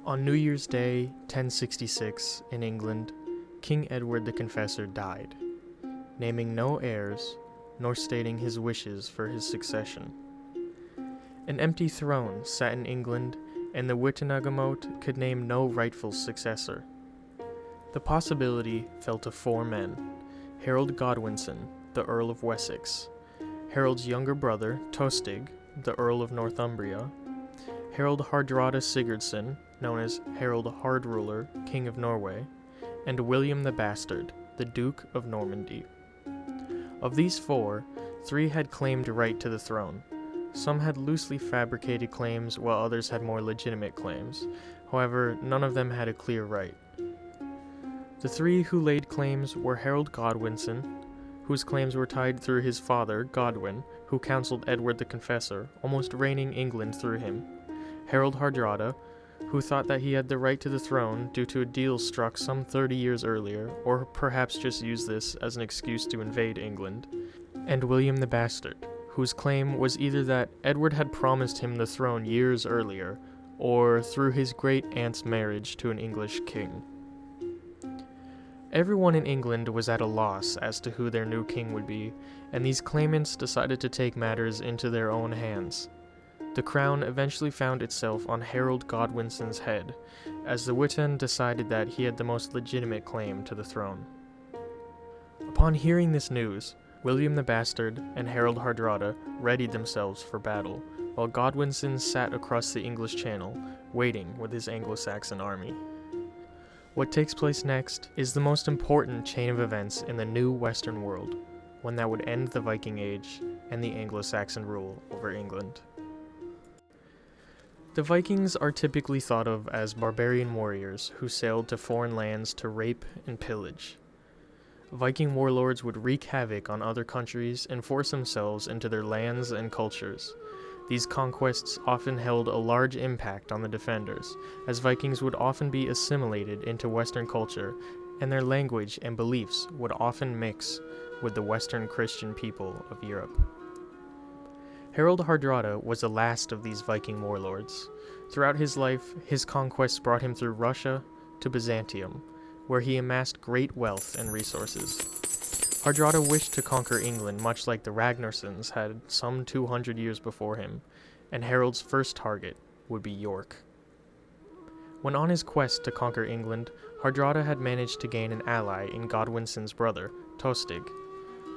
On New Year's Day, 1066, in England, King Edward the Confessor died, naming no heirs, nor stating his wishes for his succession. An empty throne sat in England, and the Witenagemot could name no rightful successor. The possibility fell to four men: Harold Godwinson, the Earl of Wessex; Harold's younger brother, Tostig, the Earl of Northumbria; Harold Hardrada Sigurdsson, known as Harold Hardruler, King of Norway; and William the Bastard, the Duke of Normandy. Of these four, three had claimed right to the throne. Some had loosely fabricated claims, while others had more legitimate claims. However, none of them had a clear right. The three who laid claims were Harold Godwinson, whose claims were tied through his father, Godwin, who counseled Edward the Confessor, almost reigning England through him; Harold Hardrada, who thought that he had the right to the throne due to a deal struck some 30 years earlier, or perhaps just used this as an excuse to invade England; and William the Bastard, whose claim was either that Edward had promised him the throne years earlier, or through his great-aunt's marriage to an English king. Everyone in England was at a loss as to who their new king would be, and these claimants decided to take matters into their own hands. The crown eventually found itself on Harold Godwinson's head, as the Witan decided that he had the most legitimate claim to the throne. Upon hearing this news, William the Bastard and Harold Hardrada readied themselves for battle, while Godwinson sat across the English Channel, waiting with his Anglo-Saxon army. What takes place next is the most important chain of events in the new Western world, one that would end the Viking Age and the Anglo-Saxon rule over England. The Vikings are typically thought of as barbarian warriors who sailed to foreign lands to rape and pillage. Viking warlords would wreak havoc on other countries and force themselves into their lands and cultures. These conquests often held a large impact on the defenders, as Vikings would often be assimilated into Western culture, and their language and beliefs would often mix with the Western Christian people of Europe. Harold Hardrada was the last of these Viking warlords. Throughout his life, his conquests brought him through Russia to Byzantium, where he amassed great wealth and resources. Hardrada wished to conquer England much like the Ragnarssons had some 200 years before him, and Harold's first target would be York. When on his quest to conquer England, Hardrada had managed to gain an ally in Godwinson's brother, Tostig.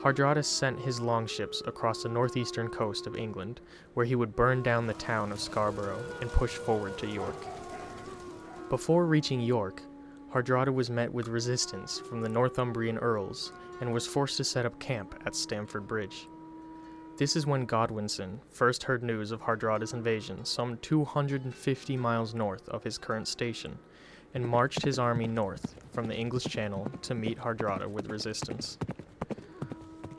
Hardrada sent his longships across the northeastern coast of England, where he would burn down the town of Scarborough and push forward to York. Before reaching York, Hardrada was met with resistance from the Northumbrian earls and was forced to set up camp at Stamford Bridge. This is when Godwinson first heard news of Hardrada's invasion some 250 miles north of his current station, and marched his army north from the English Channel to meet Hardrada with resistance.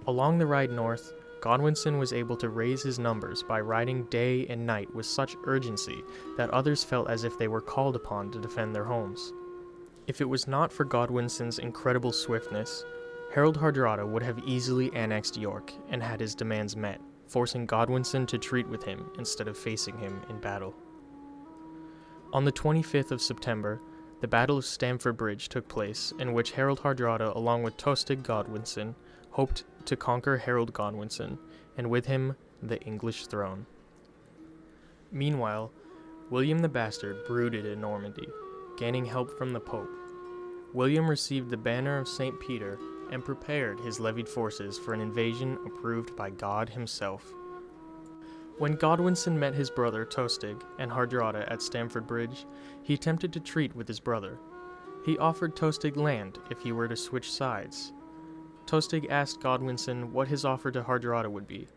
Along the ride north, Godwinson was able to raise his numbers by riding day and night with such urgency that others felt as if they were called upon to defend their homes. If it was not for Godwinson's incredible swiftness, Harold Hardrada would have easily annexed York and had his demands met, forcing Godwinson to treat with him instead of facing him in battle. On the 25th of September, the Battle of Stamford Bridge took place, in which Harold Hardrada, along with Tostig Godwinson, hoped to conquer Harold Godwinson, and with him, the English throne. Meanwhile, William the Bastard brooded in Normandy, gaining help from the Pope. William received the banner of St. Peter and prepared his levied forces for an invasion approved by God himself. When Godwinson met his brother Tostig and Hardrada at Stamford Bridge, he attempted to treat with his brother. He offered Tostig land if he were to switch sides. Tostig asked Godwinson what his offer to Hardrada would be,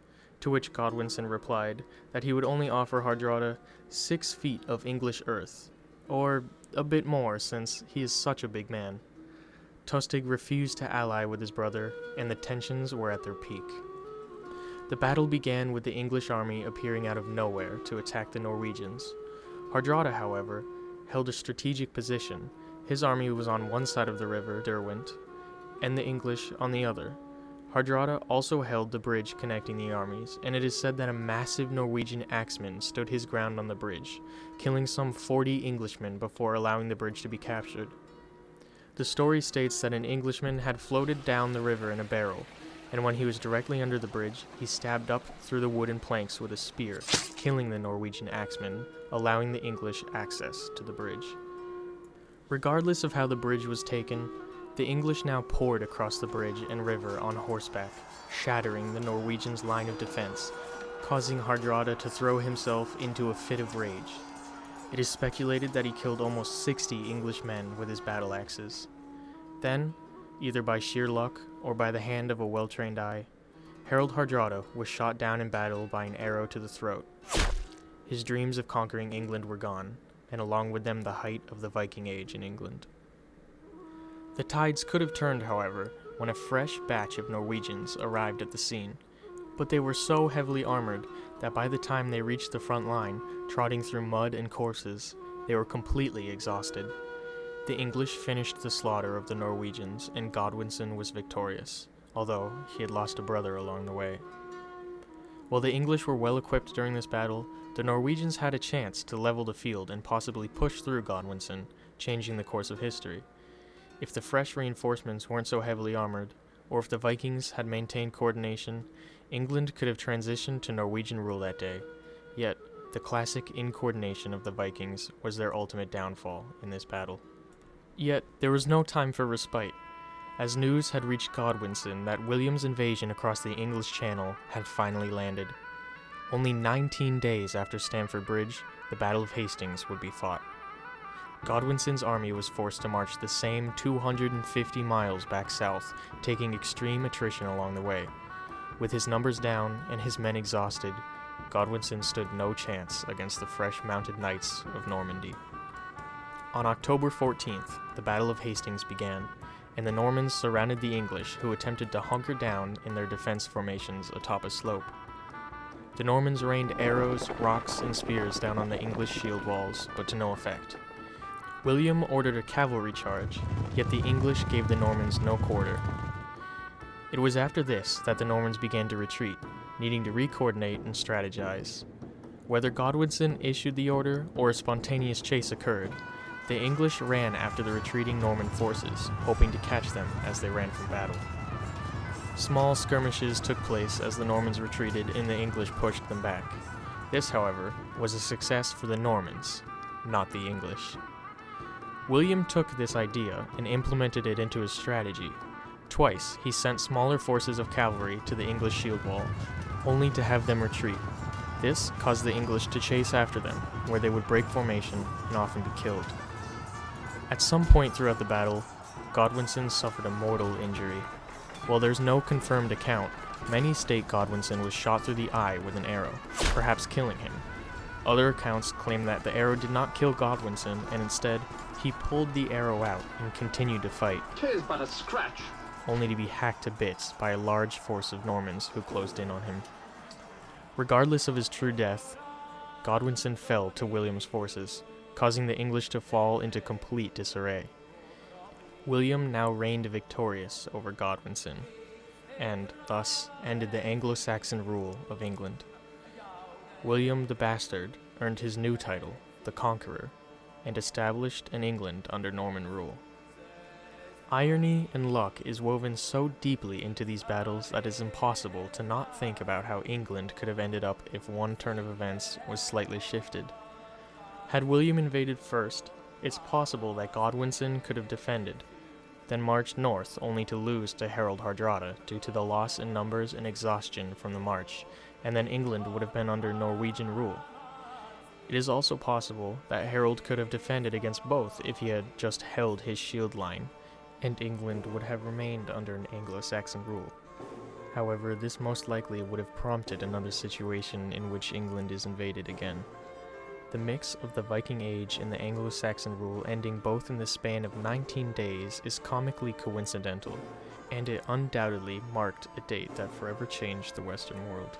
to which Godwinson replied that he would only offer Hardrada 6 feet of English earth, or a bit more since he is such a big man. Tostig refused to ally with his brother, and the tensions were at their peak. The battle began with the English army appearing out of nowhere to attack the Norwegians. Hardrada, however, held a strategic position. His army was on one side of the river Derwent, and the English on the other. Hardrada also held the bridge connecting the armies, and it is said that a massive Norwegian axeman stood his ground on the bridge, killing some 40 Englishmen before allowing the bridge to be captured. The story states that an Englishman had floated down the river in a barrel, and when he was directly under the bridge, he stabbed up through the wooden planks with a spear, killing the Norwegian axeman, allowing the English access to the bridge. Regardless of how the bridge was taken, the English now poured across the bridge and river on horseback, shattering the Norwegians' line of defense, causing Hardrada to throw himself into a fit of rage. It is speculated that he killed almost 60 English men with his battle axes. Then, either by sheer luck or by the hand of a well-trained eye, Harald Hardrada was shot down in battle by an arrow to the throat. His dreams of conquering England were gone, and along with them the height of the Viking Age in England. The tides could have turned, however, when a fresh batch of Norwegians arrived at the scene, but they were so heavily armored that by the time they reached the front line, trotting through mud and corpses, they were completely exhausted. The English finished the slaughter of the Norwegians, and Godwinson was victorious, although he had lost a brother along the way. While the English were well equipped during this battle, the Norwegians had a chance to level the field and possibly push through Godwinson, changing the course of history. If the fresh reinforcements weren't so heavily armored, or if the Vikings had maintained coordination, England could have transitioned to Norwegian rule that day. Yet, the classic incoordination of the Vikings was their ultimate downfall in this battle. Yet, there was no time for respite, as news had reached Godwinson that William's invasion across the English Channel had finally landed. Only 19 days after Stamford Bridge, the Battle of Hastings would be fought. Godwinson's army was forced to march the same 250 miles back south, taking extreme attrition along the way. With his numbers down and his men exhausted, Godwinson stood no chance against the fresh mounted knights of Normandy. On October 14th, the Battle of Hastings began, and the Normans surrounded the English, who attempted to hunker down in their defense formations atop a slope. The Normans rained arrows, rocks, and spears down on the English shield walls, but to no effect. William ordered a cavalry charge, yet the English gave the Normans no quarter. It was after this that the Normans began to retreat, needing to re-coordinate and strategize. Whether Godwinson issued the order or a spontaneous chase occurred, the English ran after the retreating Norman forces, hoping to catch them as they ran from battle. Small skirmishes took place as the Normans retreated and the English pushed them back. This, however, was a success for the Normans, not the English. William took this idea and implemented it into his strategy. Twice, he sent smaller forces of cavalry to the English shield wall, only to have them retreat. This caused the English to chase after them, where they would break formation and often be killed. At some point throughout the battle, Godwinson suffered a mortal injury. While there's no confirmed account, many state Godwinson was shot through the eye with an arrow, perhaps killing him. Other accounts claim that the arrow did not kill Godwinson, and instead, he pulled the arrow out and continued to fight. 'Tis but a scratch. Only to be hacked to bits by a large force of Normans who closed in on him. Regardless of his true death, Godwinson fell to William's forces, causing the English to fall into complete disarray. William now reigned victorious over Godwinson, and thus ended the Anglo-Saxon rule of England. William the Bastard earned his new title, the Conqueror, and established an England under Norman rule. Irony and luck is woven so deeply into these battles that it is impossible to not think about how England could have ended up if one turn of events was slightly shifted. Had William invaded first, it's possible that Godwinson could have defended, then marched north only to lose to Harald Hardrada due to the loss in numbers and exhaustion from the march, and then England would have been under Norwegian rule. It is also possible that Harald could have defended against both if he had just held his shield line, and England would have remained under an Anglo-Saxon rule. However, this most likely would have prompted another situation in which England is invaded again. The mix of the Viking Age and the Anglo-Saxon rule ending both in the span of 19 days is comically coincidental, and it undoubtedly marked a date that forever changed the Western world.